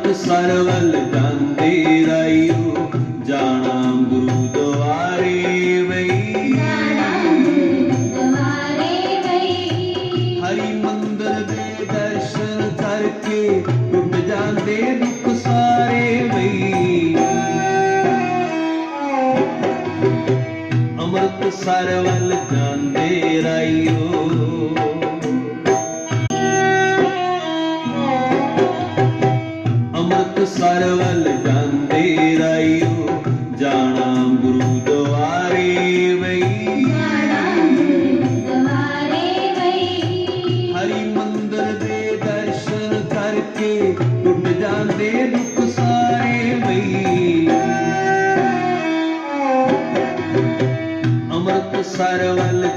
ਅੰਮ੍ਰਿਤਸਰ ਵੱਲ ਜਾਂਦੇ ਰਾਈਓ, ਜਾਣਾ ਗੁਰੂਦੁਆਰੇ ਵਈ। ਹਰੀ ਮੰਦਰ ਦੇ ਦਰਸ਼ਨ ਕਰਕੇ ਟੁੱਟ ਜਾਂਦੇ ਦੁੱਖ ਸਾਰੇ ਵਈ। ਅੰਮ੍ਰਿਤਸਰ ਵੱਲ ਜਾਂਦੇ ਰਾਈਓ, ਅੰਮ੍ਰਿਤਸਰ ਵੱਲ ਜਾਂਦੇ ਰਾਈਓ, ਜਾਣਾ ਗੁਰੂਦੁਆਰੇ ਵਈ। ਹਰੀ ਮੰਦਰ ਦੇ ਦਰਸ਼ਨ ਕਰਕੇ ਟੁੱਟ ਜਾਂਦੇ ਦੁੱਖ ਸਾਰੇ ਵਈ। ਅੰਮ੍ਰਿਤਸਰ ਵੱਲ